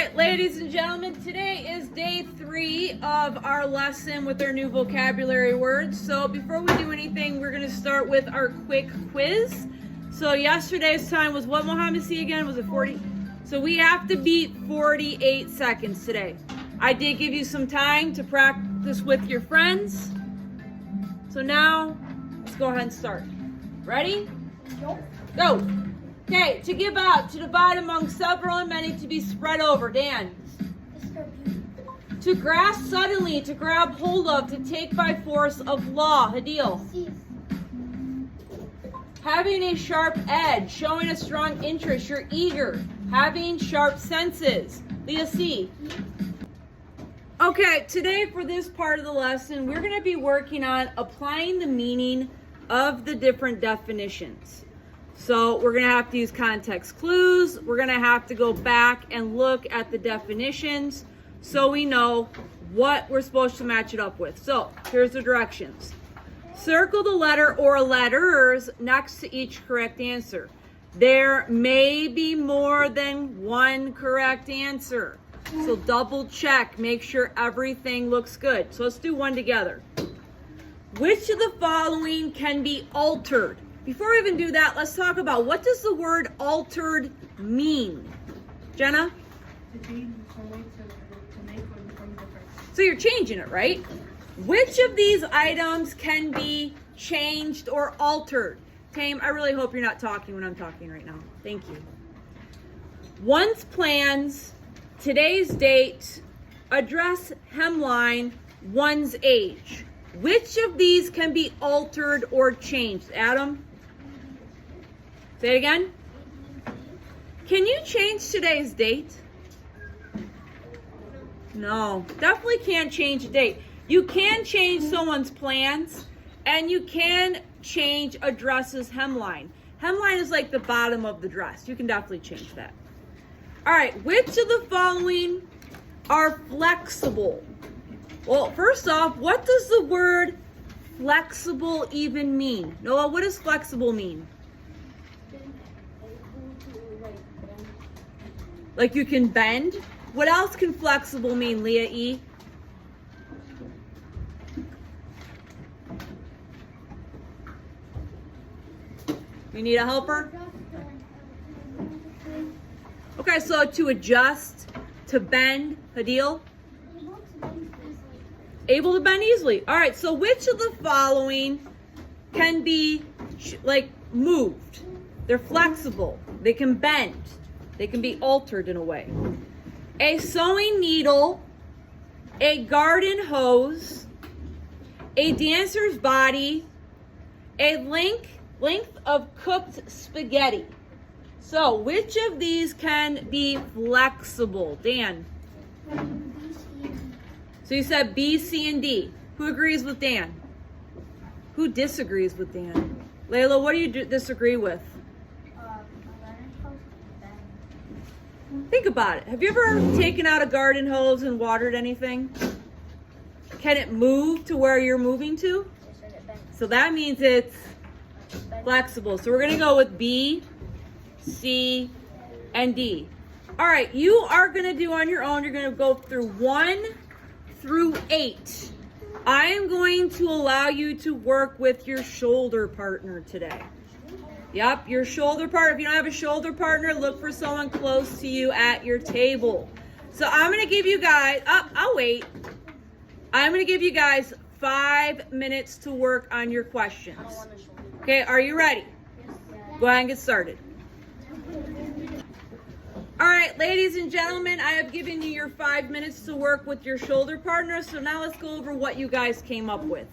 right, ladies and gentlemen, today is day 3 of our lesson with our new vocabulary words. So before we do anything, we're going to start with our quick quiz. So yesterday's time was what, Mohammed? See again? Was it 40? So we have to beat 48 seconds today. I did give you some time to practice with your friends. So now, let's go ahead and start. Ready? Go. Okay, to give out, to divide among several and many, to be spread over. Dan. To grasp suddenly, to grab hold of, to take by force of law. Hadil. Having a sharp edge, showing a strong interest, you're eager. Having sharp senses. Leah C. Okay, today for this part of the lesson, we're going to be working on applying the meaning of the different definitions. So we're going to have to use context clues. We're going to have to go back and look at the definitions so we know what we're supposed to match it up with. So here's the directions. Circle the letter or letters next to each correct answer. There may be more than one correct answer. So double check, make sure everything looks good. So let's do one together. Which of the following can be altered? Before we even do that, let's talk about what does the word altered mean? Jenna? So you're changing it, right? Which of these items can be changed or altered? Tame, I really hope you're not talking when I'm talking right now. Thank you. One's plans, today's date, address, hemline, one's age. Which of these can be altered or changed? Adam? Say it again. Can you change today's date? No, definitely can't change a date. You can change someone's plans, and you can change a dress's hemline. Hemline is like the bottom of the dress. You can definitely change that. All right, which of the following are flexible? Well, first off, what does the word flexible even mean? Noah, what does flexible mean? Like you can bend? What else can flexible mean, Leah E? You need a helper? Okay, so to adjust, to bend, Hadil? Able to bend easily. All right, so which of the following can be like moved? They're flexible. They can bend. They can be altered in a way. A sewing needle, a garden hose, a dancer's body, a length of cooked spaghetti. So which of these can be flexible? Dan? So you said B, C, and D. Who agrees with Dan? Who disagrees with Dan? Layla, what do you disagree with? Think about it. Have you ever taken out a garden hose and watered anything? Can it move to where you're moving to? So that means it's flexible. So we're going to go with B, C, and D. All right, you are going to do on your own. You're going to go through 1 through 8. I am going to allow you to work with your shoulder partner today. Yep, your shoulder partner. If you don't have a shoulder partner, look for someone close to you at your table. So I'm going to give you guys, I'll wait. I'm going to give you guys 5 minutes to work on your questions. Okay, are you ready? Go ahead and get started. All right, ladies and gentlemen, I have given you your 5 minutes to work with your shoulder partner. So now let's go over what you guys came up with.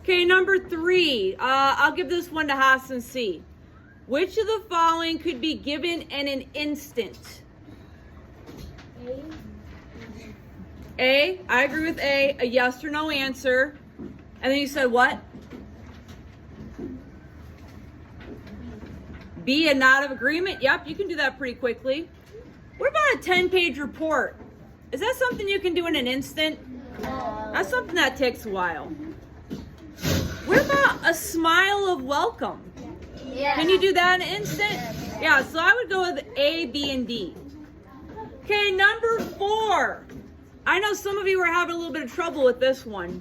Okay, number 3. I'll give this one to Hassan C. Which of the following could be given in an instant? A. I agree with A. A yes or no answer. And then you said what? B. A nod of agreement. Yep, you can do that pretty quickly. What about a 10-page report? Is that something you can do in an instant? That's something that takes a while. What about a smile of welcome? Yeah. Can you do that in an instant? Yeah, so I would go with A, B, and D. Okay, number 4. I know some of you are having a little bit of trouble with this one.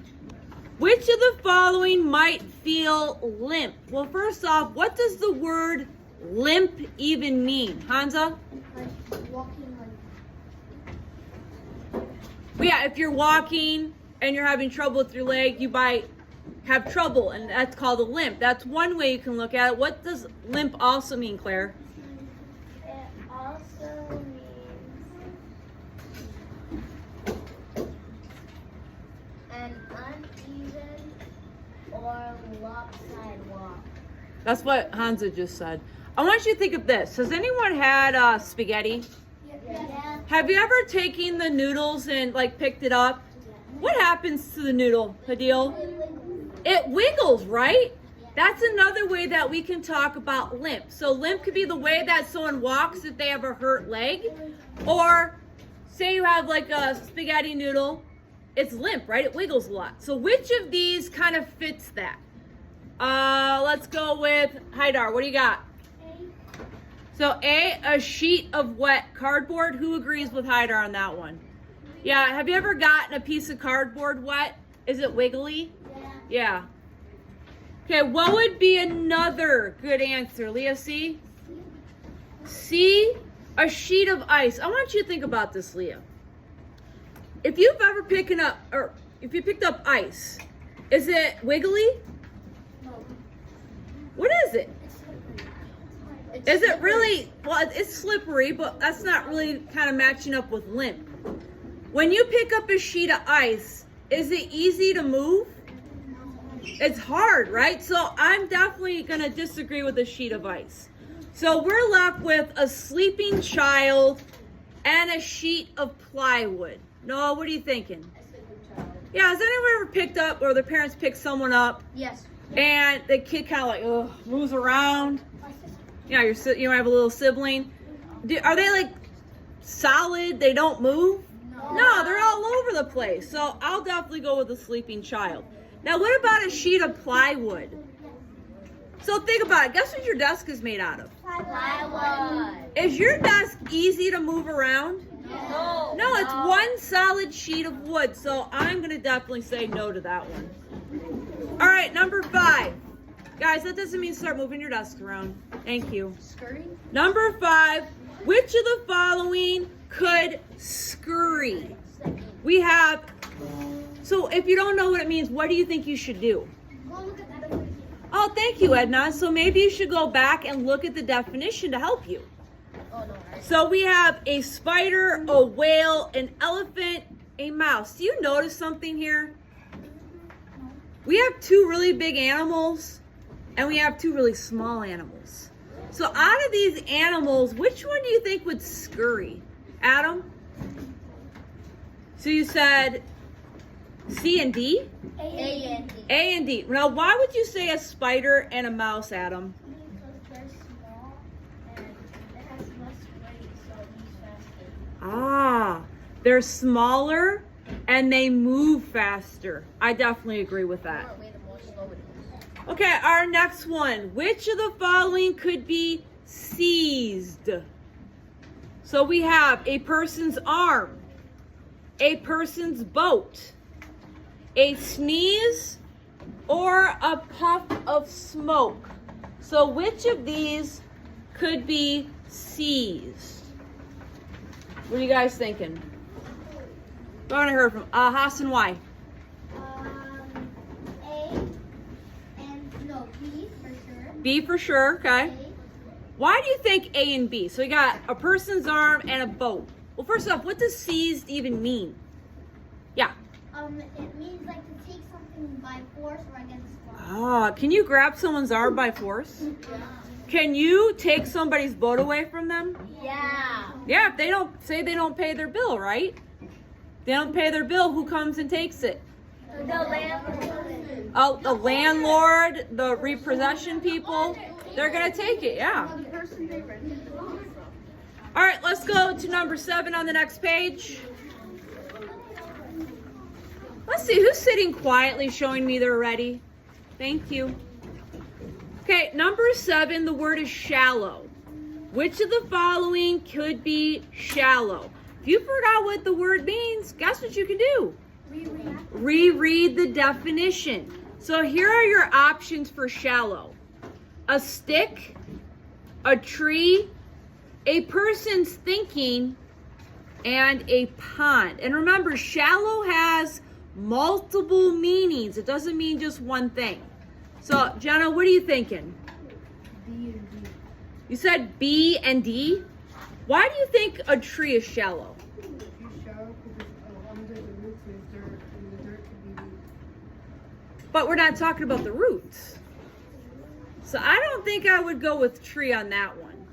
Which of the following might feel limp? Well, first off, what does the word limp even mean? Hansa? Like walking like. Well, yeah, if you're walking and you're having trouble with your leg, you might have trouble, and that's called a limp. That's one way you can look at it. What does limp also mean, Claire? It also means an uneven or lopsided walk. That's what Hansa just said. I want you to think of this. Has anyone had spaghetti? Yeah. Have you ever taken the noodles and like picked it up? What happens to the noodle, Hadil? It wiggles, right? That's another way that we can talk about limp. So limp could be the way that someone walks if they have a hurt leg. Or say you have like a spaghetti noodle, it's limp, right? It wiggles a lot. So which of these kind of fits that? Let's go with Haidar. What do you got? So a sheet of wet cardboard. Who agrees with Haidar on that one? Yeah, have you ever gotten a piece of cardboard wet? Is it wiggly? Yeah. Okay, what would be another good answer? Leah, C? C, a sheet of ice. I want you to think about this, Leah. If you've ever picked up ice, is it wiggly? No. What is it? It's Is it really, well, it's slippery, but that's not really kind of matching up with limp. When you pick up a sheet of ice, is it easy to move? It's hard, right? So I'm definitely going to disagree with a sheet of ice. So we're left with a sleeping child and a sheet of plywood. Noah, what are you thinking? Yeah, has anyone ever picked up, or their parents picked someone up, Yes. and the kid kind of like moves around? Yeah, you have a little sibling. Are they like solid? They don't move? No, they're all over the place. So I'll definitely go with a sleeping child. Now, what about a sheet of plywood? So think about it. Guess what your desk is made out of? Plywood. Is your desk easy to move around? No. No, it's one solid sheet of wood. So I'm going to definitely say no to that one. All right, number 5. Guys, that doesn't mean start moving your desk around. Thank you. Scurry. Number 5, which of the following could scurry? We have, so if you don't know what it means, what do you think you should do? Go look at that over here. Oh, thank you, Edna. So maybe you should go back and look at the definition to help you. Oh, no. So we have a spider, a whale, an elephant, a mouse. Do you notice something here? We have 2 really big animals, and we have 2 really small animals. So out of these animals, which one do you think would scurry? Adam? So you said C and D? A and D. A and D. Now, why would you say a spider and a mouse, Adam? Because they're small and it has less weight, so it moves faster. Ah, they're smaller and they move faster. I definitely agree with that. Okay, our next one. Which of the following could be seized? So we have a person's arm, a person's boat, a sneeze, or a puff of smoke. So which of these could be seized? What are you guys thinking? Go on, I heard from Hassan, why? A and no, B for sure. B for sure, okay. A. Why do you think A and B? So we got a person's arm and a boat. Well, first off, what does seized even mean? Yeah. It means like to take something by force or against force. Ah, can you grab someone's arm by force? Yeah. Can you take somebody's boat away from them? Yeah. Yeah, if they don't pay their bill, right? They don't pay their bill, who comes and takes it? The landlord. Oh, the landlord, the repossession people, they're gonna take it, yeah. The person they rented it from. All right, let's go to number 7 on the next page. Let's see, who's sitting quietly showing me they're ready? Thank you. Okay, number 7, the word is shallow. Which of the following could be shallow? If you forgot what the word means, guess what you can do? Reread. Reread the definition. So here are your options for shallow. A stick, a tree, a person's thinking, and a pond. And remember, shallow has multiple meanings. It doesn't mean just one thing. So, Jenna, what are you thinking? B and D. You said B and D? Why do you think a tree is shallow? It's shallow because under the roots is dirt, and the dirt can be deep. But we're not talking about the roots. So I don't think I would go with tree on that one.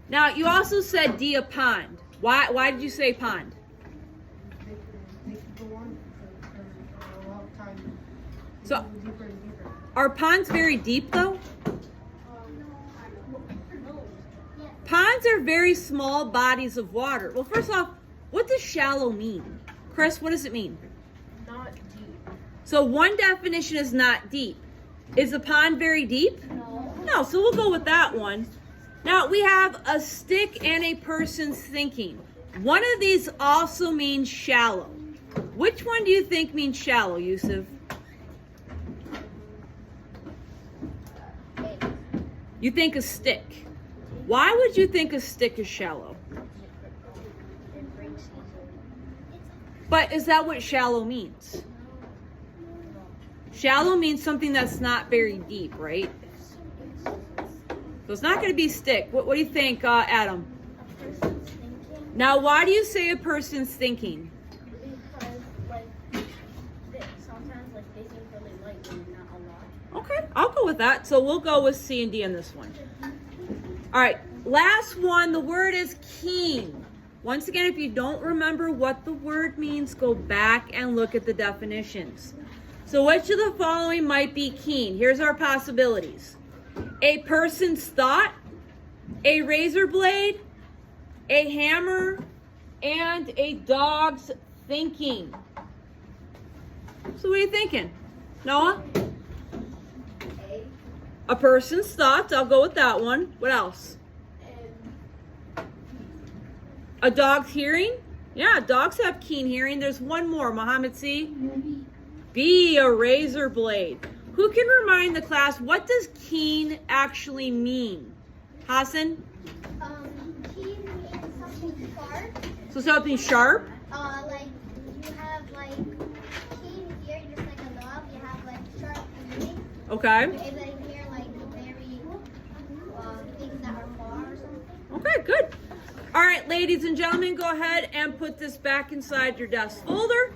Now, you also said D, a pond. Why did you say pond? They can go on for a long time. So- Go deeper and deeper. Are ponds very deep though? No. Ponds are very small bodies of water. Well, first off, what does shallow mean? Chris, what does it mean? Not deep. So one definition is not deep. Is a pond very deep? No. No, so we'll go with that one. Now we have a stick and a person's thinking. One of these also means shallow. Which one do you think means shallow, Yusuf? You think a stick. Why would you think a stick is shallow? It breaks easily. But is that what shallow means? Shallow means something that's not very deep, right? So it's not going to be stick. What do you think, Adam? A person's thinking Now, why do you say a person's thinking? because sometimes they think really light and not a lot. Okay, I'll go with that. So we'll go with C and D on this one. All right, last one. The word is keen. Once again, if you don't remember what the word means, go back and look at the definitions. So which of the following might be keen? Here's our possibilities. A person's thought, a razor blade, a hammer, and a dog's thinking. So what are you thinking? Noah? A person's thoughts. I'll go with that one. What else? A dog's hearing. Yeah, dogs have keen hearing. There's one more. Muhammad C. B, a razor blade. Who can remind the class, what does keen actually mean? Hassan? Keen means something sharp. So something sharp? Like you have like keen here, just like a dog. You have like sharp hearing. Okay. You're able to hear like very things that are far or something. Okay, good. All right, ladies and gentlemen, go ahead and put this back inside your desk folder.